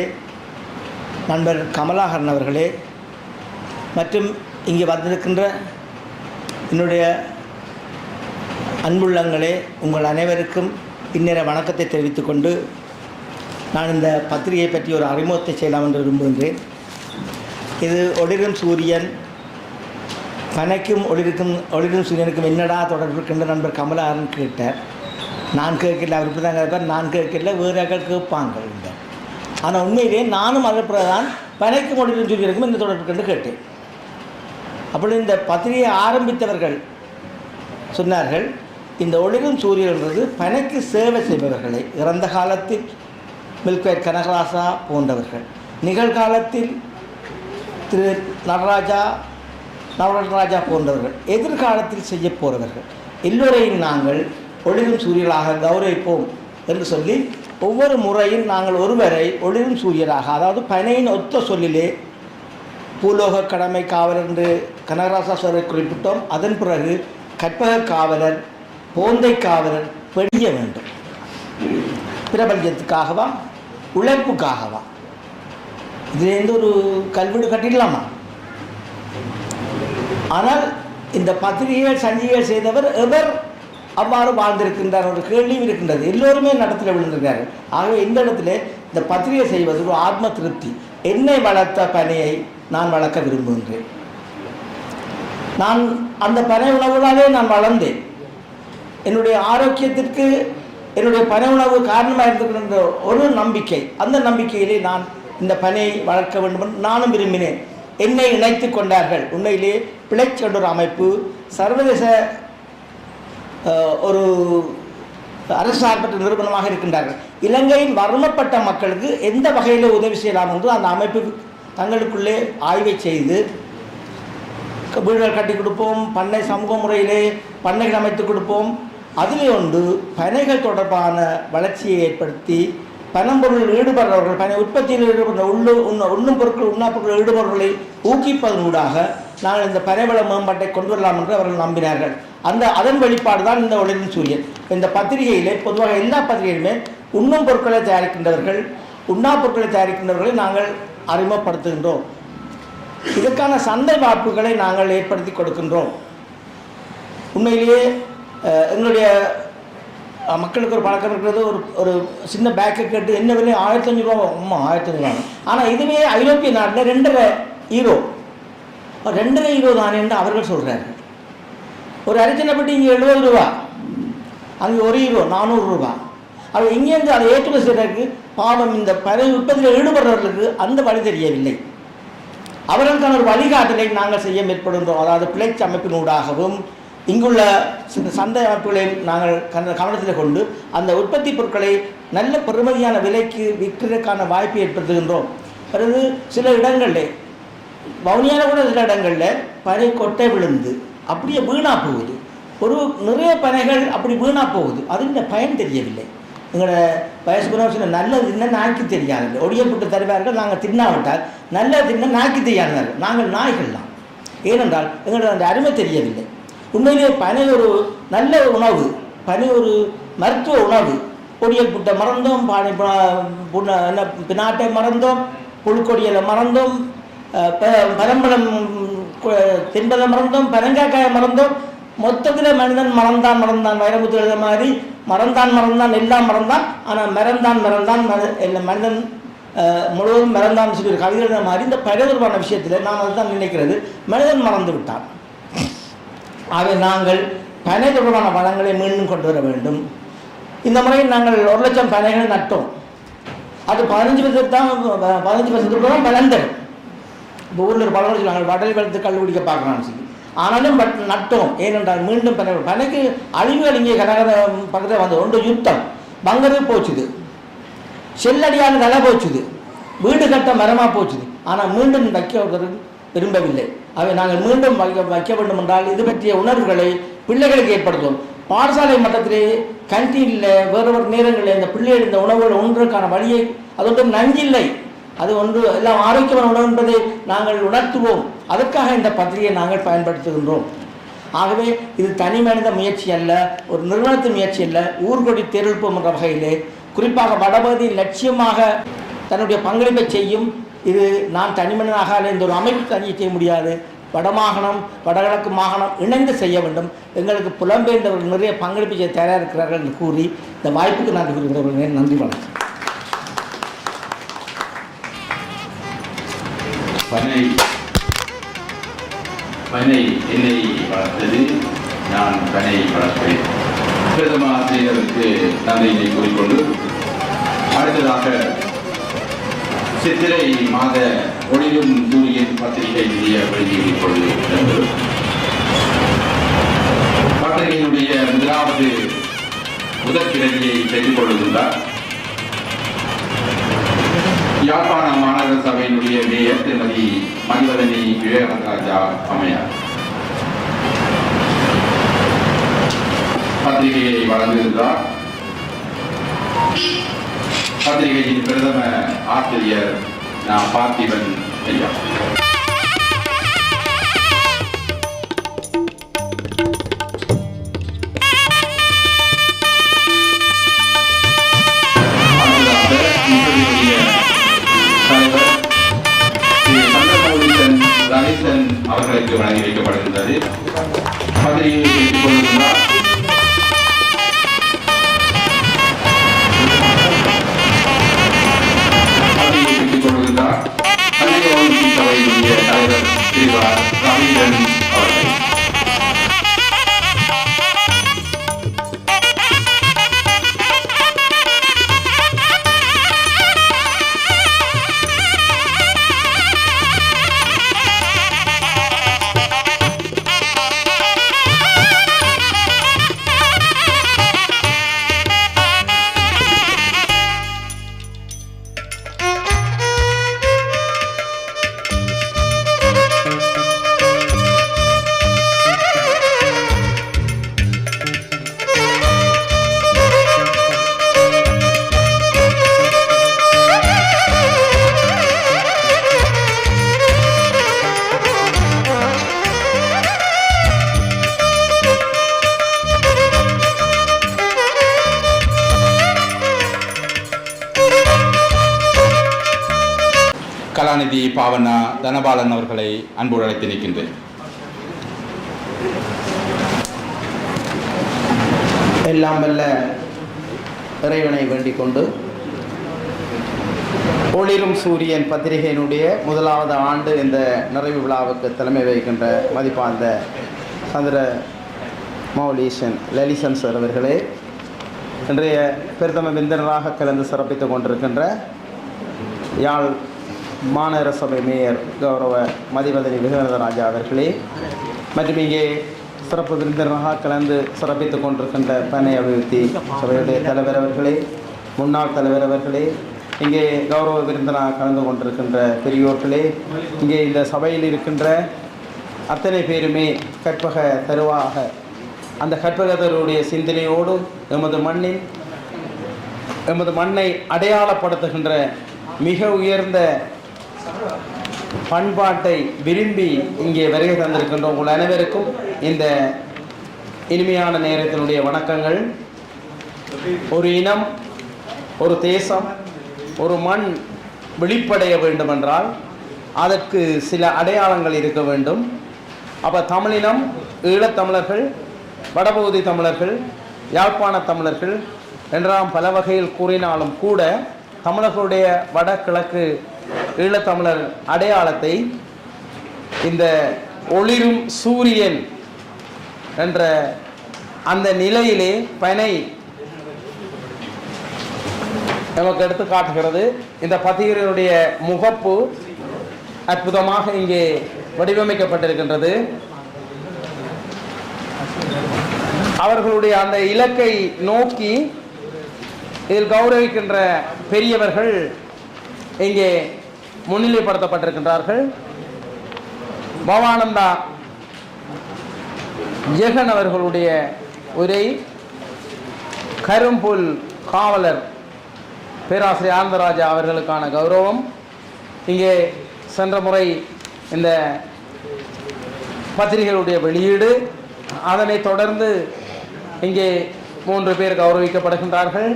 நண்பர் கமலாகரன் அவர்களே மற்றும் இங்கே வந்திருக்கின்ற என்னுடைய அன்புள்ளங்களே, உங்கள் அனைவருக்கும் இந்நேர வணக்கத்தை தெரிவித்துக் கொண்டு நான் இந்த பத்திரிகை பற்றி ஒரு அறிமுகத்தை செய்யலாம் என்று விரும்புகின்றேன். இது ஒளிரும் சூரியன் பனைக்கும் ஒளிரும் சூரியனுக்கும் என்னடா தொடர்பு இருக்கின்ற நண்பர் கமலாகரன் கேட்டார். நான் கேட்கல, அவர் இப்படி தான் கேட்பார். நான் கேட்கல, வேறு கேட்பாங்க. ஆனால் உண்மையிலே நானும் அதற்பிறதான் பனைக்கும் ஒளிரும் சூரியனுக்கும் இந்த தொடர்பு கண்டு கேட்டேன். அப்படி இந்த பத்திரிகையை ஆரம்பித்தவர்கள் சொன்னார்கள், இந்த ஒளிரும் சூரியன் என்பது பனைக்கு சேவை செய்பவர்களை, இறந்த காலத்தில் மில்க்வேட் கனகராசா போன்றவர்கள், நிகழ்காலத்தில் திரு நவரத்னராஜா போன்றவர்கள், எதிர்காலத்தில் செய்ய போகிறவர்கள் எல்லோரையும் நாங்கள் ஒளிரும் சூரியனாக கௌரவிப்போம் என்று சொல்லி ஒவ்வொரு முறையும் நாங்கள் ஒருவரை ஒளிரும் சூரியனாக, அதாவது பனையின் ஒத்த சொல்லிலே பூலோக கடமை காவலர் என்று கனகராசா சாரை குறிப்பிட்டோம். அதன் பிறகு கற்பக காவலர், போந்தை காவலர் பெரிய வேண்டும். பிரபஞ்சத்துக்காகவா, உழைப்புக்காகவா? இதுலேருந்து ஒரு கல்வீடு கட்டிடலாமா? ஆனால் இந்த பத்திரிகைகள் சஞ்சிகைகள் செய்தவர் எவர் அவ்வாறு வாழ்ந்திருக்கின்றார் ஒரு கேள்வியும் இருக்கின்றது. எல்லோருமே நடத்தில் விழுந்திருக்கிறார்கள். ஆகவே இந்த இடத்துல இந்த பத்திரிகை செய்வது ஒரு ஆத்ம திருப்தி. என்னை வளர்த்த பனையை நான் வளர்க்க விரும்புகின்றேன். நான் அந்த பனை உணவுகளாலே நான் வளர்ந்தேன். என்னுடைய ஆரோக்கியத்திற்கு என்னுடைய பனை உணவு காரணமாக இருந்திருக்கின்ற ஒரு நம்பிக்கை, அந்த நம்பிக்கையிலே நான் இந்த பனையை வளர்க்க வேண்டும் என்று நானும் விரும்பினேன். என்னை இணைத்து கொண்டார்கள். உண்மையிலே பிளட்ச் என்ற ஒரு அமைப்பு சர்வதேச ஒரு அரசார்பற்ற நிறுவனமாக இருக்கின்றார்கள். இலங்கையின் வறுமைப்பட்ட மக்களுக்கு எந்த வகையில் உதவி செய்யலாம் என்று அந்த அமைப்பு தங்களுக்குள்ளே ஆய்வை செய்து வீடுகள் கட்டி கொடுப்போம், பண்ணை சமூக முறையிலே பண்ணைகள் அமைத்து கொடுப்போம். அதிலே ஒன்று பனைகள் தொடர்பான வளர்ச்சியை ஏற்படுத்தி பனம்பொருளில் ஈடுபடுறவர்கள், பனை உற்பத்தியில் ஈடுபடுற உண்ணும் பொருட்கள், உண்ணா பொருட்கள் ஈடுபடுவர்களை ஊக்குவிப்பதனூடாக நாங்கள் இந்த பனைவள மேம்பாட்டை கொண்டு வரலாம் என்று அவர்கள் நம்பினார்கள். அதன் வெளிப்பாடு தான் இந்த ஒளிரும் சூரியன். இந்த பத்திரிகையிலே பொதுவாக எல்லா பத்திரிகையிலுமே உண்ணும் பொருட்களை தயாரிக்கின்றவர்கள், உண்ணா பொருட்களை தயாரிக்கின்றவர்களை நாங்கள் அறிமுகப்படுத்துகின்றோம். இதற்கான சந்தை வாய்ப்புகளை நாங்கள் ஏற்படுத்தி கொடுக்கின்றோம். உண்மையிலேயே எங்களுடைய மக்களுக்கு ஒரு பழக்கம் இருக்கிறது, ஒரு சின்ன பேக்கை கேட்டு என்ன விலை 1500 ரூபா, 1500 ரூபா. ஆனால் இதுவே ஐரோப்பிய நாட்டில் 2.5 யூரோ, 2.5 யூரோ தானே என்று அவர்கள் சொல்கிறார்கள். ஒரு அரிச்சனை பெட்டி இங்கே 70 ரூபா, அங்கே 1 யூரோ 400 ரூபா. அது இங்கேருந்து அதை ஏற்றுமதி செய்வதற்கு பாவம் இந்த பனை உற்பத்தியில் ஈடுபடுறவர்களுக்கு அந்த வழி தெரியவில்லை. அவர்களுக்கான ஒரு வழிகாட்டலை நாங்கள் செய்ய மேற்படுகின்றோம். அதாவது பிளட்ச் அமைப்பினூடாகவும் இங்குள்ள சந்தை அமைப்புகளை நாங்கள் கவனத்தில் கொண்டு அந்த உற்பத்தி பொருட்களை நல்ல பெறுமதியான விலைக்கு விற்கிறதுக்கான வாய்ப்பை ஏற்படுத்துகின்றோம். பிறகு சில இடங்களில் வவுனியான கூட சில இடங்களில் பனை கொட்டை விழுந்து அப்படியே வீணாக போகுது. நிறைய பனைகள் அப்படி வீணாக போகுது. அது இந்த பயன் தெரியவில்லை. எங்களோட வயசு குணம் நல்லது தின்ன நாய்க்கு தெரியாது, ஒடியப்பட்டு தருவார்கள், நாங்கள் தின்னாவிட்டால் நல்லது தின்ன நாய்க்கு தெரியாதார்கள். நாங்கள் நாய்கள் தான். ஏனென்றால் எங்களோட அந்த அருமை தெரியவில்லை. உண்மையிலே பனை ஒரு நல்ல உணவு, பனை ஒரு மருத்துவ உணவு. பொடியல் புட்டை மறந்தோம், பினாட்டை மறந்தோம், புழுக்கொடியலை மறந்தோம், பரம்பரம் தின்பதை மறந்தோம், பனங்காக்காயை மறந்தோம். மொத்தத்தில் மனிதன் மறந்தான் வைரமுத்து எழுத மாதிரி மறந்தான் எல்லாம் மறந்தான். ஆனால் மறந்தான் மனிதன் முழுவதும் மறந்தான் சொல்லி ஒரு கவிதை எழுத மாதிரி இந்த பரதொருவான விஷயத்தில் நான் அதுதான் நினைக்கிறது, மனிதன் மறந்து விட்டான். ஆகவே நாங்கள் பனை தொடர்பான வளங்களை மீண்டும் கொண்டு வர வேண்டும். இந்த முறையில் நாங்கள் 1,00,000 பனைகள் நட்டோம். அது 15% தான் பலன் தரும். இப்போ ஊரில் ஒரு பழம் சொல்லுவாங்க, வடல் வெளுத்து கண்டுபிடிக்க பார்க்கலாம்னு சொல்லி. ஆனாலும் நட்டோம். ஏனென்றால் மீண்டும் பனைக்கு அழிவுகள் இங்கே கனகர பக்கத்தில் வந்து ஒன்று யுத்தம், பங்கரு போச்சுது, செல்லடியான தலை போச்சுது, வீடு கட்ட மரமாக போச்சுது. ஆனால் மீண்டும் வைக்க விரும்பவில்லை. அவை நாங்கள் மீண்டும் வைக்க வேண்டும் என்றால் இது பற்றிய உணர்வுகளை பிள்ளைகளுக்கு ஏற்படுத்தும். பாடசாலை மட்டத்திலே கண்டீனில் வேறு நேரங்களில் இந்த பிள்ளைகள் இந்த உணவுகள் ஒன்றுக்கான வழியை, அது ஒன்றும் நஞ்சில்லை, அது ஒன்று எல்லாம் ஆரோக்கியமான உணவு என்பதை நாங்கள் உணர்த்துவோம். அதற்காக இந்த பத்திரிகையை நாங்கள் பயன்படுத்துகின்றோம். ஆகவே இது தனி மனித முயற்சி அல்ல, ஒரு நிறுவனத்தின் முயற்சி அல்ல, ஊர்கொடி தேர்தெடுப்போம் என்ற வகையிலே குறிப்பாக வடபகுதி லட்சியமாக தன்னுடைய பங்களிப்பை செய்யும். இது நான் தனிமனிதனாக இந்த ஒரு அமைப்பு தனியை செய்ய முடியாது. வடமாகாணம் வடகிழக்கு மாகாணம் இணைந்து செய்ய வேண்டும். எங்களுக்கு புலம்பெயர்ந்தவர்கள் நிறைய பங்களிப்பு செய்ய தயாராக இருக்கிறார்கள் என்று கூறி இந்த வாய்ப்புக்கு நன்றி கூறுகிறவர்கள். நன்றி, வணக்கம். பனை என்னை வளர்த்தது, நான் பனை வளர்ப்பேன். பிரதம ஆசிரியருக்கு நன்றியினை கூறிக்கொண்டு அடுத்ததாக சித்திரை மாத ஒளிரும் சூரியன் பத்திரிகை நிதிய வெளியீடு கொள்கிறது. பத்திரிகையினுடைய முதலாவது முதற்கிழமையை செய்து கொள்ளுகின்றார் யாழ்ப்பாண மாநகர சபையினுடைய மேயர் திருமதி மணிவதனி விவேகராஜா அம்மையார். பத்திரிகையை வழங்குகின்றார் பத்திரிகையின் பிரதம ஆசிரியர் பார்த்திபன் ஐயா. அவர்களுக்கு வழங்கி வைக்கப்படுகின்றது. பத்திரிகையை கேட்டுக் கொள்கின்றார் சபையினுடைய தலைவர் ரவீந்திரன் அவர்கள். கலாநிதி பாவனா தனபாலன் அவர்களை அன்போடு அழைத்து நிற்கின்றேன். எல்லாம் வல்ல இறைவனை வேண்டிக் கொண்டு ஒளிரும் சூரியன் பத்திரிகையினுடைய முதலாவது ஆண்டு இந்த நிறைவு விழாவுக்கு தலைமை வகிக்கின்ற மதிப்பார்ந்த சந்திர மௌலீசன் லலிசன் சார் அவர்களே, இன்றைய பிரதம விருந்தினராக கலந்து சிறப்பித்துக் கொண்டிருக்கின்ற யாழ் மாநகர சபை மேயர் கௌரவ மதிவதனி விவேகராஜா அவர்களே, மற்றும் இங்கே சிறப்பு விருந்தினராக கலந்து சிறப்பித்துக் கொண்டிருக்கின்ற பனை அபிவிருத்தி சபையுடைய தலைவர் அவர்களே, முன்னாள் தலைவர் அவர்களே, இங்கே கௌரவ விருந்தினராக கலந்து கொண்டிருக்கின்ற பெரியோர்களே, இங்கே இந்த சபையில் இருக்கின்ற அத்தனை பேருமே கற்பக தருவாக அந்த கற்பகத்தருடைய சிந்தனையோடு எமது மண்ணின் எமது மண்ணை அடையாளப்படுத்துகின்ற மிக உயர்ந்த பண்பாட்டை விரும்பி இங்கே வருகை தந்திருக்கின்ற உங்கள் அனைவருக்கும் இந்த இனிமையான நேரத்தினுடைய வணக்கங்கள். ஒரு இனம், ஒரு தேசம், ஒரு மண் வெளிப்படைய வேண்டுமென்றால் அதற்கு சில அடையாளங்கள் இருக்க வேண்டும். அப்போ தமிழினம், ஈழத்தமிழர்கள், வடபகுதி தமிழர்கள், யாழ்ப்பாண தமிழர்கள் என்றெல்லாம் பல வகையில் கூறினாலும் கூட தமிழர்களுடைய வடகிழக்கு ஈழத்தமிழர் அடையாளத்தை இந்த ஒளிரும் சூரியன் என்ற அந்த நிலையிலே பனை நமக்கு எடுத்து காட்டுகிறது. இந்த பத்திரிகையினுடைய முகப்பு அற்புதமாக இங்கே வடிவமைக்கப்பட்டிருக்கின்றது. அவர்களுடைய அந்த இலக்கை நோக்கி இதில் கௌரவிக்கின்ற பெரியவர்கள் இங்கே முன்னிலைப்படுத்தப்பட்டிருக்கின்றார்கள். பவானந்தா ஜெகன் அவர்களுடைய உரை, கரும்புல் காவலர் பேராசிரியர் ஆனந்தராஜா அவர்களுக்கான கௌரவம். இங்கே சென்ற முறை இந்த பத்திரிகைகளுடைய வெளியீடு, அதனைத் தொடர்ந்து இங்கே 3 பேர் கௌரவிக்கப்படுகின்றார்கள்.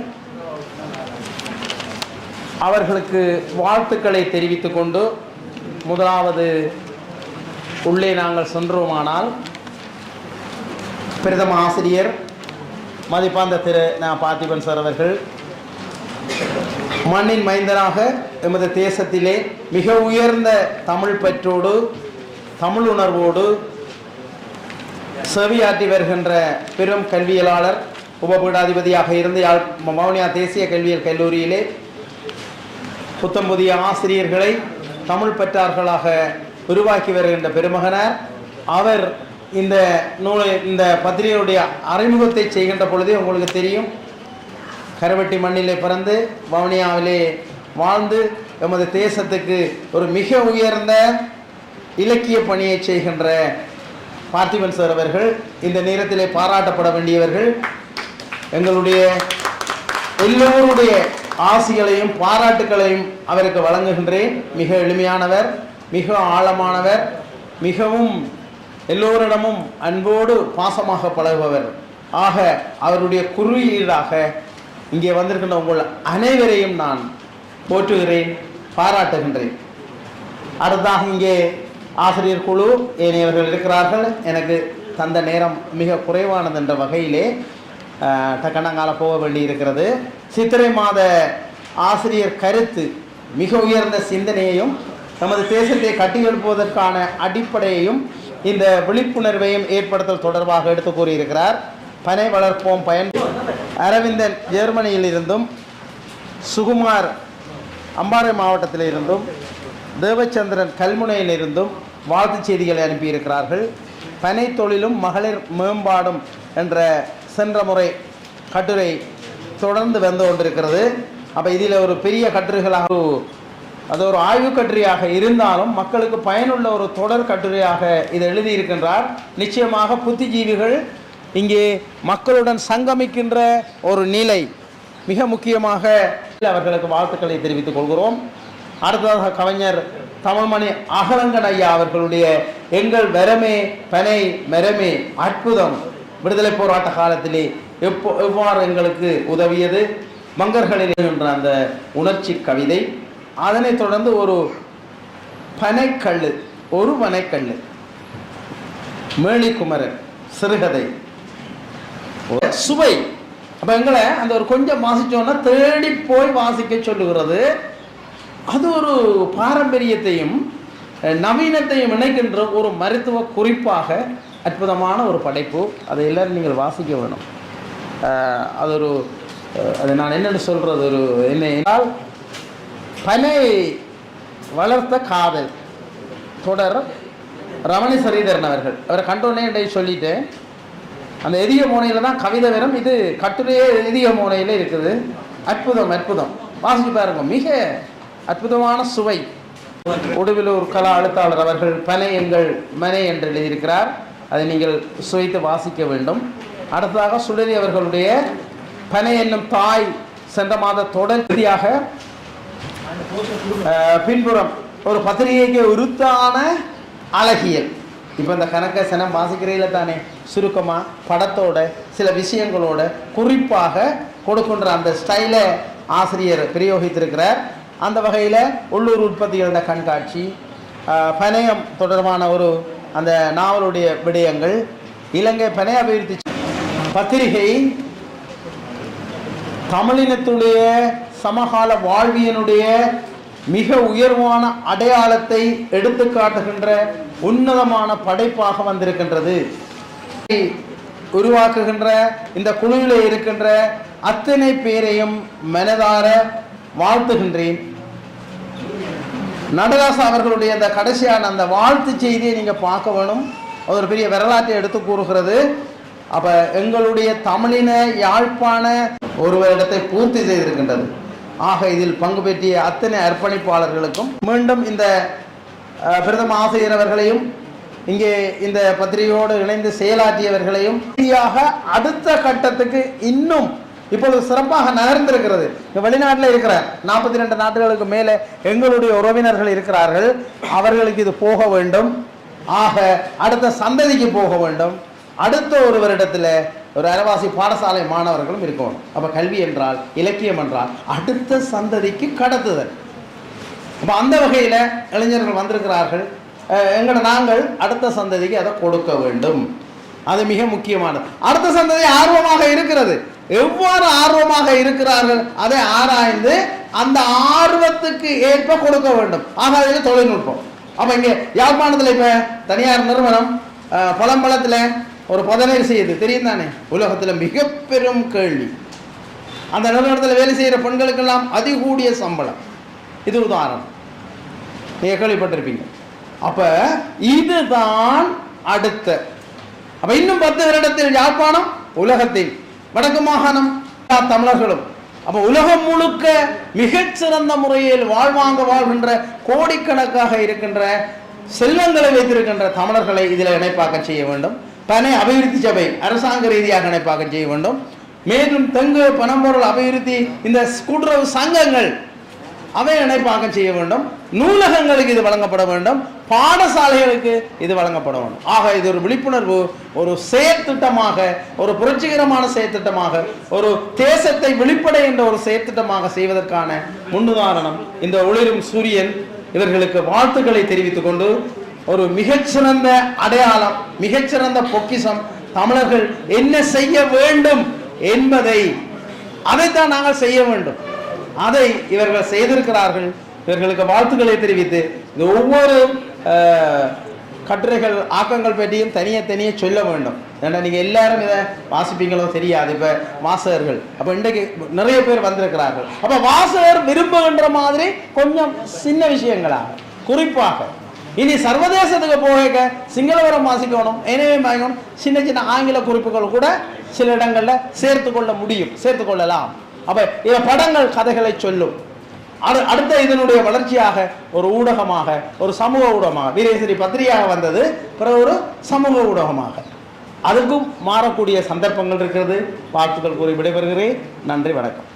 அவர்களுக்கு வாழ்த்துக்களை தெரிவித்துக் கொண்டு முதலாவது உள்ளே நாங்கள் சென்றோமானால் பிரதம ஆசிரியர் மதிப்பாந்த திரு பார்த்திபன் சார் அவர்கள் மண்ணின் மைந்தனாக எமது தேசத்திலே மிக உயர்ந்த தமிழ் பற்றோடு தமிழ் உணர்வோடு செவியாற்றி வருகின்ற பெரும் கல்வியலாளர், உபபீடாதிபதியாக இருந்து வவுனியா தேசிய கல்வியியல் கல்லூரியிலே புத்தம் புதிய ஆசிரியர்களை தமிழ் பற்றார்களாக உருவாக்கி வருகின்ற பெருமகனார். அவர் இந்த பத்திரிகையுடைய அறிமுகத்தை செய்கின்ற பொழுதே உங்களுக்கு தெரியும், கரவெட்டி மண்ணிலே பிறந்து வவுனியாவிலே வாழ்ந்து எமது தேசத்துக்கு ஒரு மிக உயர்ந்த இலக்கிய பணியை செய்கின்ற பார்த்திபன் சார் அவர்கள் இந்த நேரத்திலே பாராட்டப்பட வேண்டியவர்கள். எங்களுடைய எல்லோருடைய ஆசிகளையும் பாராட்டுக்களையும் அவருக்கு வழங்குகின்றேன். மிக எளிமையானவர், மிக ஆழமானவர், மிகவும் எல்லோரிடமும் அன்போடு பாசமாக பழகுபவர். ஆக அவருடைய குறியீடாக இங்கே வந்திருக்கின்ற உங்கள் அனைவரையும் நான் போற்றுகிறேன், பாராட்டுகின்றேன். அடுத்ததாக இங்கே ஆசிரியர் குழு ஏனையவர்கள் இருக்கிறார்கள். எனக்கு தந்த நேரம் மிக குறைவானது என்ற வகையிலே டக்கனங்கால போக வேண்டி இருக்கிறது. சித்திரை மாத ஆசிரியர் கருத்து மிக உயர்ந்த சிந்தனையையும் நமது தேசத்தை கட்டியெழுப்புவதற்கான அடிப்படையையும் இந்த விழிப்புணர்வையும் ஏற்படுத்தல் தொடர்பாக எடுத்து கூறியிருக்கிறார். பனை வளர்ப்போம் பயன். அரவிந்தன் ஜெர்மனியில் இருந்தும், சுகுமார் அம்பாறை மாவட்டத்தில் இருந்தும், தேவச்சந்திரன் கல்முனையில் இருந்தும் வாழ்த்துச் செய்திகளை அனுப்பியிருக்கிறார்கள். பனை தொழிலும் மகளிர் மேம்பாடும் என்ற சென்ற முறை கட்டுரை தொடர்ந்து வந்து கொண்டிருக்கிறது. அப்போ இதில் ஒரு பெரிய கட்டுரைகளாக, அது ஒரு ஆய்வு கட்டுரையாக இருந்தாலும் மக்களுக்கு பயனுள்ள ஒரு தொடர் கட்டுரையாக இதை எழுதியிருக்கின்றார். நிச்சயமாக புத்திஜீவிகள் இங்கே மக்களுடன் சங்கமிக்கின்ற ஒரு நிலை மிக முக்கியமாக அவர்களுக்கு வாழ்த்துக்களை தெரிவித்துக் கொள்கிறோம். அடுத்ததாக கவிஞர் தமிழ்மணி அகலங்கன் ஐயா அவர்களுடைய எங்கள் வரமே பனை மரமே அற்புதம், விடுதலை போராட்ட காலத்திலே எவ்வாறு எங்களுக்கு உதவியது, மங்கர்களில் என்ற அந்த உணர்ச்சி கவிதை. அதனைத் தொடர்ந்து ஒரு பனைக்கல்லு, ஒரு பனைக்கல்லு, மேலிக்குமரன் சிறுகதை, சுவை. அப்போ எங்களை அந்த ஒரு கொஞ்சம் வாசித்தோன்னா தேடி போய் வாசிக்க சொல்லுகிறது. அது ஒரு பாரம்பரியத்தையும் நவீனத்தையும் இணைக்கின்ற ஒரு மருத்துவ குறிப்பாக அற்புதமான ஒரு படைப்பு. அதை எல்லோரும் நீங்கள் வாசிக்க வேணும். அது ஒரு அது நான் என்னென்னு சொல்கிறது, ஒரு என்ன என்றால் பனை வளர்த்த காதல் தொடர் ரமணி ஸ்ரீதரன் அவர்கள். அவரை கண்டோன்னே என்னை சொல்லிட்டேன். அந்த எதிய மோனையில் தான் கவிதை வரும், இது கட்டுரையே எதிய மோனையில் இருக்குது. அற்புதம் அற்புதம், வாசிச்சு பாருங்க, மிக அற்புதமான சுவை. உடுவிலூர் கலா எழுத்தாளர் அவர்கள் பனை எங்கள் மனை என்று எழுதியிருக்கிறார். அதை நீங்கள் சுவைத்து வாசிக்க வேண்டும். அடுத்ததாக சுடரி அவர்களுடைய பனை என்னும் தாய் சென்ற மாத தொடர்ச்சியாக பின்புறம் ஒரு பத்திரிகைக்கு உருத்தான அழகியல். இப்போ இந்த கணக்கை சனம் வாசிக்கிறீங்கள தானே, சுருக்கமாக படத்தோட சில விஷயங்களோட குறிப்பாக கொடுக்கின்ற அந்த ஸ்டைலை ஆசிரியர் பிரயோகித்திருக்கிறார். அந்த வகையில் உள்ளூர் உற்பத்திகளோட கண்காட்சி, பனயம் தொடர்பான ஒரு அந்த நாவலுடைய விடயங்கள், இலங்கை பனைய அபிவிருத்தி பத்திரிகை தமிழினத்துடைய சமகால வாழ்வியனுடைய மிக உயர்வான அடையாளத்தை எடுத்து காட்டுகின்ற உன்னதமான படைப்பாக வந்திருக்கின்றது. உருவாக்குகின்ற இந்த குழுவில் இருக்கின்ற அத்தனை பேரையும் மனதார வாழ்த்துகின்றேன். நடராசா அவர்களுடைய அந்த கடைசியான அந்த வாழ்த்து செய்தியை நீங்கள் பார்க்க வேணும். ஒரு பெரிய வரலாற்றை எடுத்து கூறுகிறது. அப்போ எங்களுடைய தமிழின யாழ்ப்பாண ஒரு இடத்தை பூர்த்தி செய்திருக்கின்றது. ஆக இதில் பங்கு பெற்றிய அத்தனை அர்ப்பணிப்பாளர்களுக்கும் மீண்டும் இந்த பிரதம ஆசிரியர் அவர்களையும் இங்கே இந்த பத்திரிகையோடு இணைந்து செயலாற்றியவர்களையும் அடுத்த கட்டத்துக்கு இன்னும் இப்பொழுது சிறப்பாக நகர்ந்திருக்கிறது. வெளிநாட்டில் இருக்கிற 42 நாடுகளுக்கு மேலே எங்களுடைய உறவினர்கள் இருக்கிறார்கள். அவர்களுக்கு இது போக வேண்டும். ஆக அடுத்த சந்ததிக்கு போக வேண்டும். அடுத்த ஒரு வருடத்தில் ஒரு அரைவாசி பாடசாலை மாணவர்களும் இருக்கணும். அப்போ கல்வி என்றால், இலக்கியம் என்றால் அடுத்த சந்ததிக்கு கடத்துதல். அப்போ அந்த வகையில் இளைஞர்கள் வந்திருக்கிறார்கள். நாங்கள் அடுத்த சந்ததிக்கு அதை கொடுக்க வேண்டும். அது மிக முக்கியமானது. அடுத்த சந்ததி ஆர்வமாக இருக்கிறது. எவ்வாறு ஆர்வமாக இருக்கிறார்கள் அதை ஆராய்ந்து அந்த ஆர்வத்துக்கு ஏற்ப கொடுக்க வேண்டும். ஆக அதில் தொழில்நுட்பம். அப்போ இங்கே யாழ்ப்பாணத்தில் இப்போ தனியார் நிறுவனம் பழம்பழத்தில் ஒரு பதநீர் செய்யுது, தெரியும் தானே? உலகத்தில் மிக பெரும் கேள்வி. அந்த நிறுவனத்தில் வேலை செய்கிற பெண்களுக்கெல்லாம் அதிகூடிய சம்பளம். இது உதாரணம், நீங்கள் கேள்விப்பட்டிருப்பீங்க. அப்போ இதுதான் அடுத்த. அப்போ இன்னும் 10 வருடத்தில் யாழ்ப்பாணம் உலகத்தில் வடக்கு மாகாணம் தமிழர்களும் அப்போ உலகம் முழுக்க மிகச்சிறந்த முறையில் வாழ்கின்ற கோடிக்கணக்காக இருக்கின்ற செல்வங்களை வைத்திருக்கின்ற தமிழர்களை இதில் இணைப்பாக்க செய்ய வேண்டும். பனை அபிவிருத்தி சபை அரசாங்க ரீதியாக இணைப்பாக்க செய்ய வேண்டும். மேலும் தெங்கு பனம்பொருள் அபிவிருத்தி இந்த கூட்டுறவு சங்கங்கள் அவை இணைப்பாக்க செய்ய வேண்டும். நூலகங்களுக்கு இது வழங்கப்பட வேண்டும். பாடசாலைகளுக்கு இது வழங்கப்பட வேண்டும். ஆக இது ஒரு விழிப்புணர்வு, ஒரு செயற்திட்டமாக, ஒரு புரட்சிகரமான செயற்திட்டமாக, ஒரு தேசத்தை வெளிப்படைகின்ற ஒரு செயற்திட்டமாக செய்வதற்கான முன்னுதாரணம் இந்த ஒளிரும் சூரியன். இவர்களுக்கு வாழ்த்துக்களை தெரிவித்துக் கொண்டு ஒரு மிகச்சிறந்த அடையாளம், மிகச்சிறந்த பொக்கிஷம் தமிழர்கள் என்ன செய்ய வேண்டும் என்பதை அதைத்தான் நாங்கள் செய்ய வேண்டும். அதை இவர்கள் செய்திருக்கிறார்கள். இவர்களுக்கு வாழ்த்துக்களை தெரிவித்து இந்த ஒவ்வொரு கட்டுரைகள் ஆக்கங்கள் பற்றியும் தனியே சொல்ல வேண்டும். ஏன்னா நீங்கள் எல்லாரும் இதை வாசிப்பீங்களோ தெரியாது. இப்போ வாசகர்கள் அப்போ இன்றைக்கு நிறைய பேர் வந்திருக்கிறார்கள். அப்போ வாசகர் விரும்புகின்ற மாதிரி கொஞ்சம் சின்ன விஷயங்களாக, குறிப்பாக இனி சர்வதேசத்துக்கு போக சிங்களவரம் வாசிக்கணும், எனவே வாங்கணும். சின்ன சின்ன ஆங்கில குறிப்புகள் கூட சில இடங்களில் சேர்த்து கொள்ளலாம். அப்போ இவ படங்கள் கதைகளை சொல்லும். அடுத்த இதனுடைய வளர்ச்சியாக ஒரு ஊடகமாக, ஒரு சமூக ஊடகமாக, வீரேஸ்வரி பத்திரிகையாக வந்தது, பிறகு ஒரு சமூக ஊடகமாக அதுக்கும் மாறக்கூடிய சந்தர்ப்பங்கள் இருக்கிறது. வாழ்த்துக்கள் கூறி விடைபெறுகிறேன். நன்றி, வணக்கம்.